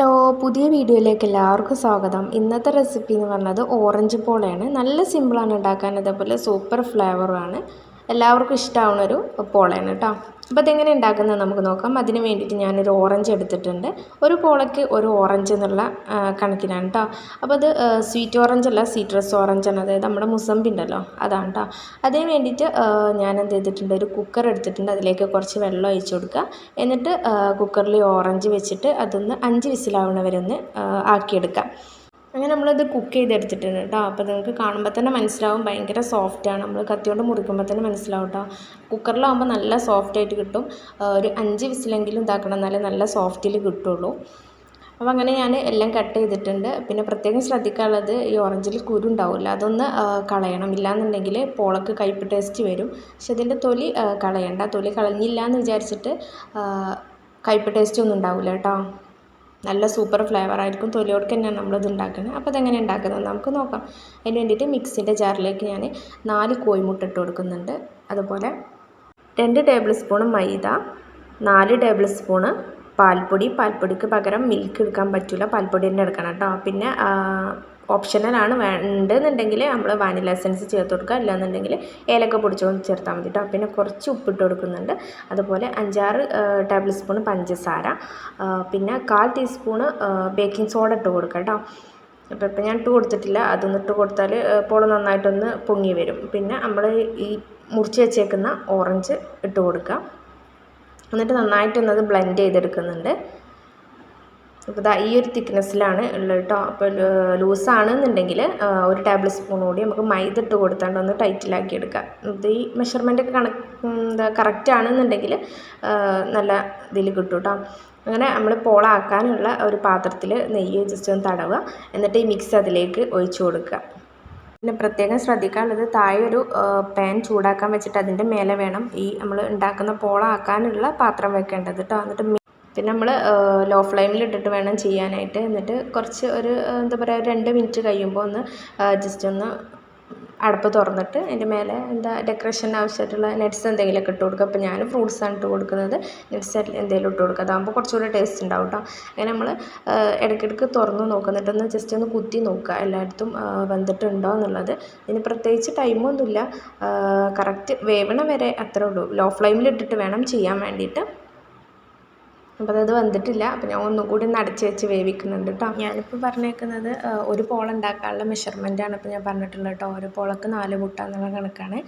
Hello, പുതിയ വീഡിയോയിലേക്ക് എല്ലാവർക്കും സ്വാഗതം. ഇന്നത്തെ റെസിപ്പി എന്ന് പറഞ്ഞത് ഓറഞ്ച് പോളയാണ്. നല്ല സിമ്പിളാണ് ഉണ്ടാക്കാൻ, അതേപോലെ സൂപ്പർ ഫ്ലേവറുമാണ്. എല്ലാവർക്കും ഇഷ്ടമാവുന്നൊരു പോളയാണ് കേട്ടോ. അപ്പോൾ അതെങ്ങനെ ഉണ്ടാക്കുന്നത് നമുക്ക് നോക്കാം. അതിന് വേണ്ടിയിട്ട് ഞാനൊരു ഓറഞ്ച് എടുത്തിട്ടുണ്ട്. ഒരു പോളയ്ക്ക് ഒരു ഓറഞ്ച് എന്നുള്ള കണക്കിനാണ് കേട്ടോ. അപ്പോൾ അത് സ്വീറ്റ് ഓറഞ്ച് അല്ല, സിട്രസ് ഓറഞ്ചാണ്. അതായത് നമ്മുടെ മുസമ്പി ഉണ്ടല്ലോ, അതാണ് കേട്ടോ. അതിന് വേണ്ടിയിട്ട് ഞാൻ എന്ത് ചെയ്തിട്ടുണ്ട്, ഒരു കുക്കർ എടുത്തിട്ടുണ്ട്. അതിലേക്ക് കുറച്ച് വെള്ളം ഒഴിച്ച് കൊടുക്കുക. എന്നിട്ട് കുക്കറിൽ ഓറഞ്ച് വെച്ചിട്ട് അതൊന്ന് 5 വിസിലാവണ വരെ ഒന്ന് ആക്കിയെടുക്കാം. അങ്ങനെ നമ്മളത് കുക്ക് ചെയ്തെടുത്തിട്ടുണ്ട് കേട്ടോ. അപ്പോൾ നിങ്ങൾക്ക് കാണുമ്പോൾ തന്നെ മനസ്സിലാവും, ഭയങ്കര സോഫ്റ്റാണ്. നമ്മൾ കത്തിയോണ്ട് മുറിക്കുമ്പോൾ തന്നെ മനസ്സിലാവും കേട്ടോ. കുക്കറിലാവുമ്പോൾ നല്ല സോഫ്റ്റായിട്ട് കിട്ടും. ഒരു 5 വിസിലെങ്കിലും ഇതാക്കണം, എന്നാലേ നല്ല സോഫ്റ്റിൽ കിട്ടുള്ളൂ. അപ്പോൾ അങ്ങനെ ഞാൻ എല്ലാം കട്ട് ചെയ്തിട്ടുണ്ട്. പിന്നെ പ്രത്യേകം ശ്രദ്ധിക്കാനുള്ളത്, ഈ ഓറഞ്ചിൽ കുരു ഉണ്ടാവില്ല, അതൊന്ന് കളയണം. ഇല്ലാന്നുണ്ടെങ്കിൽ പോളക്ക് കയ്പ്പ് ടേസ്റ്റ് വരും. പക്ഷെ ഇതിൻ്റെ തൊലി കളയണ്ട. തൊലി കളഞ്ഞില്ല എന്ന് വിചാരിച്ചിട്ട് കയ്പ്പ് ടേസ്റ്റ് ഒന്നും ഉണ്ടാവില്ല കേട്ടോ. നല്ല സൂപ്പർ ഫ്ലേവറായിരിക്കും. തൊലിയോടക്ക് തന്നെയാണ് നമ്മളിത് ഉണ്ടാക്കുന്നത്. അപ്പോൾ അതെങ്ങനെ ഉണ്ടാക്കുന്നത് നമുക്ക് നോക്കാം. അതിന് വേണ്ടിയിട്ട് മിക്സിൻ്റെ ജാറിലേക്ക് ഞാൻ 4 കോഴിമുട്ട ഇട്ട് കൊടുക്കുന്നുണ്ട്. അതുപോലെ 2 ടേബിൾ സ്പൂൺ മൈദ, 4 ടേബിൾ സ്പൂണ് പാൽപ്പൊടി. പാൽപ്പൊടിക്ക് പകരം മിൽക്ക് എടുക്കാൻ പറ്റില്ല, പാൽപ്പൊടി തന്നെ എടുക്കണം കേട്ടോ. പിന്നെ ഓപ്ഷണലാണ്, വേണ്ടെന്നുണ്ടെങ്കിൽ നമ്മൾ വാനില എസൻസ് ചേർത്ത് കൊടുക്കുക, ഇല്ലാന്നുണ്ടെങ്കിൽ ഏലക്ക പൊടിച്ചൊന്ന് ചേർത്താൽ മതി കേട്ടോ. പിന്നെ കുറച്ച് ഉപ്പിട്ട് കൊടുക്കുന്നുണ്ട്. അതുപോലെ 5-6 ടേബിൾ സ്പൂൺ പഞ്ചസാര, പിന്നെ 1/4 ടീസ്പൂണ് ബേക്കിംഗ് സോഡ ഇട്ട് കൊടുക്കുക കേട്ടോ. അപ്പോൾ ഇപ്പം ഞാൻ ഇട്ട് കൊടുത്തിട്ടില്ല, അതൊന്ന് ഇട്ട് കൊടുത്താൽ ഇപ്പോൾ നന്നായിട്ടൊന്ന് പൊങ്ങി വരും. പിന്നെ നമ്മൾ ഈ മുറിച്ച് വെച്ചേക്കുന്ന ഓറഞ്ച് ഇട്ട് കൊടുക്കുക. എന്നിട്ട് നന്നായിട്ടൊന്നത് ബ്ലെൻഡ് ചെയ്തെടുക്കുന്നുണ്ട്. അപ്പോൾ ഈ ഒരു തിക്നെസ്സിലാണ് ഉള്ളത് കേട്ടോ. അപ്പോൾ ലൂസാണെന്നുണ്ടെങ്കിൽ 1 ടേബിൾ സ്പൂൺ കൂടി നമുക്ക് മൈദ ഇട്ട് കൊടുത്താണ്ട് ഒന്ന് ടൈറ്റിലാക്കി എടുക്കാം. ഇത് ഈ മെഷർമെൻറ്റൊക്കെ കറക്റ്റ് ആണെന്നുണ്ടെങ്കിൽ നല്ല ഇതിൽ കിട്ടും കേട്ടോ. അങ്ങനെ നമ്മൾ പോളാക്കാനുള്ള ഒരു പാത്രത്തിൽ നെയ്യ് ജസ്റ്റ് ഒന്ന് തടവുക. എന്നിട്ട് ഈ മിക്സ് അതിലേക്ക് ഒഴിച്ചു കൊടുക്കുക. പിന്നെ പ്രത്യേകം ശ്രദ്ധിക്കാനുള്ളത്, താഴെ ഒരു പാൻ ചൂടാക്കാൻ വെച്ചിട്ട് അതിൻ്റെ മേലെ വേണം ഈ നമ്മൾ ഉണ്ടാക്കുന്ന പോളാക്കാനുള്ള പാത്രം വെക്കേണ്ടത് കേട്ടോ. എന്നിട്ട് പിന്നെ നമ്മൾ ലോ ഫ്ലെയിമിൽ ഇട്ടിട്ട് വേണം ചെയ്യാനായിട്ട്. എന്നിട്ട് കുറച്ച് ഒരു എന്താ പറയുക, 2 മിനിറ്റ് കഴിയുമ്പോൾ ഒന്ന് ജസ്റ്റ് ഒന്ന് അടുപ്പ് തുറന്നിട്ട് അതിൻ്റെ മേലെ ഡെക്കറേഷൻ ആവശ്യമായിട്ടുള്ള നട്ട്സ് എന്തെങ്കിലുമൊക്കെ ഇട്ട് കൊടുക്കുക. അപ്പോൾ ഞാൻ ഫ്രൂട്ട്സാണ് ഇട്ട് കൊടുക്കുന്നത്. നട്ട്സ് എന്തെങ്കിലും ഇട്ട് കൊടുക്കുക, അതാകുമ്പോൾ കുറച്ചുകൂടി ടേസ്റ്റ് ഉണ്ടാവും കേട്ടോ. അങ്ങനെ നമ്മൾ ഇടയ്ക്കിടയ്ക്ക് തുറന്ന് നോക്കുന്നിട്ടൊന്ന് ജസ്റ്റ് ഒന്ന് കുത്തി നോക്കുക എല്ലായിടത്തും വെന്തിട്ടുണ്ടോ എന്നുള്ളത്. ഇതിന് പ്രത്യേകിച്ച് ടൈമൊന്നുമില്ല, കറക്റ്റ് വേവണ വരെ അത്രേ ഉള്ളൂ. ലോ ഫ്ലെയിമിൽ ഇട്ടിട്ട് വേണം ചെയ്യാൻ വേണ്ടിയിട്ട്. അപ്പോൾ അത് വന്നിട്ടില്ല. അപ്പോൾ ഞാൻ ഒന്നും കൂടി ഒന്ന് അടച്ച് വെച്ച് വേവിക്കുന്നുണ്ട് കേട്ടോ. ഞാനിപ്പോൾ പറഞ്ഞേക്കുന്നത് ഒരു പോള ഉണ്ടാക്കാനുള്ള മെഷർമെൻറ്റാണ് ഇപ്പോൾ ഞാൻ പറഞ്ഞിട്ടുള്ളത് കേട്ടോ. ഒരു പോളക്ക് 4 മുട്ട എന്നുള്ള കണക്കാണ്.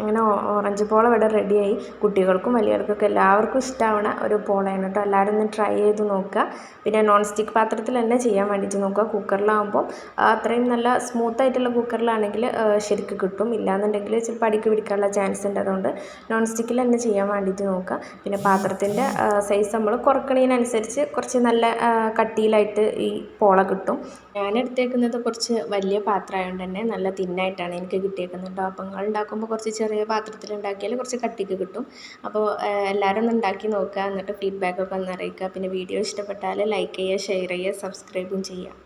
അങ്ങനെ ഓറഞ്ച് പോള ഇവിടെ റെഡിയായി. കുട്ടികൾക്കും വലിയവർക്കൊക്കെ എല്ലാവർക്കും ഇഷ്ടമാവണ ഒരു പോളയാണ് കേട്ടോ. എല്ലാവരും ഒന്ന് ട്രൈ ചെയ്ത് നോക്കുക. പിന്നെ നോൺ സ്റ്റിക്ക് പാത്രത്തിൽ തന്നെ ചെയ്യാൻ വേണ്ടിയിട്ട് നോക്കുക. കുക്കറിലാകുമ്പോൾ അത്രയും നല്ല സ്മൂത്തായിട്ടുള്ള കുക്കറിലാണെങ്കിൽ ശരിക്കും കിട്ടും. ഇല്ലാന്നുണ്ടെങ്കിൽ ചിലപ്പോൾ അടിക്ക് പിടിക്കാനുള്ള ചാൻസ് ഉണ്ട്. അതുകൊണ്ട് നോൺ സ്റ്റിക്കിൽ തന്നെ ചെയ്യാൻ വേണ്ടിയിട്ട് നോക്കുക. പിന്നെ പാത്രത്തിൻ്റെ സൈസ് നമ്മൾ കുറക്കണതിനനുസരിച്ച് കുറച്ച് നല്ല കട്ടിയിലായിട്ട് ഈ പോള കിട്ടും. ഞാൻ എടുത്തേക്കുന്നത് കുറച്ച് വലിയ പാത്രമായതുകൊണ്ട് തന്നെ നല്ല തിന്നായിട്ടാണ് എനിക്ക് കിട്ടിയേക്കുന്നത് കേട്ടോ. അപ്പോൾ നിങ്ങൾ ഉണ്ടാക്കുമ്പോൾ കുറച്ച് ചെറിയ പാത്രത്തിൽ ഉണ്ടാക്കിയാൽ കുറച്ച് കട്ടിക്ക് കിട്ടും. അപ്പോൾ എല്ലാവരും ഒന്ന് ഉണ്ടാക്കി നോക്കുക. എന്നിട്ട് ഫീഡ്ബാക്കൊക്കെ ഒന്ന് അറിയിക്കുക. പിന്നെ വീഡിയോ ഇഷ്ടപ്പെട്ടാൽ ലൈക്ക് ചെയ്യുക, ഷെയർ ചെയ്യുക, സബ്സ്ക്രൈബും ചെയ്യുക.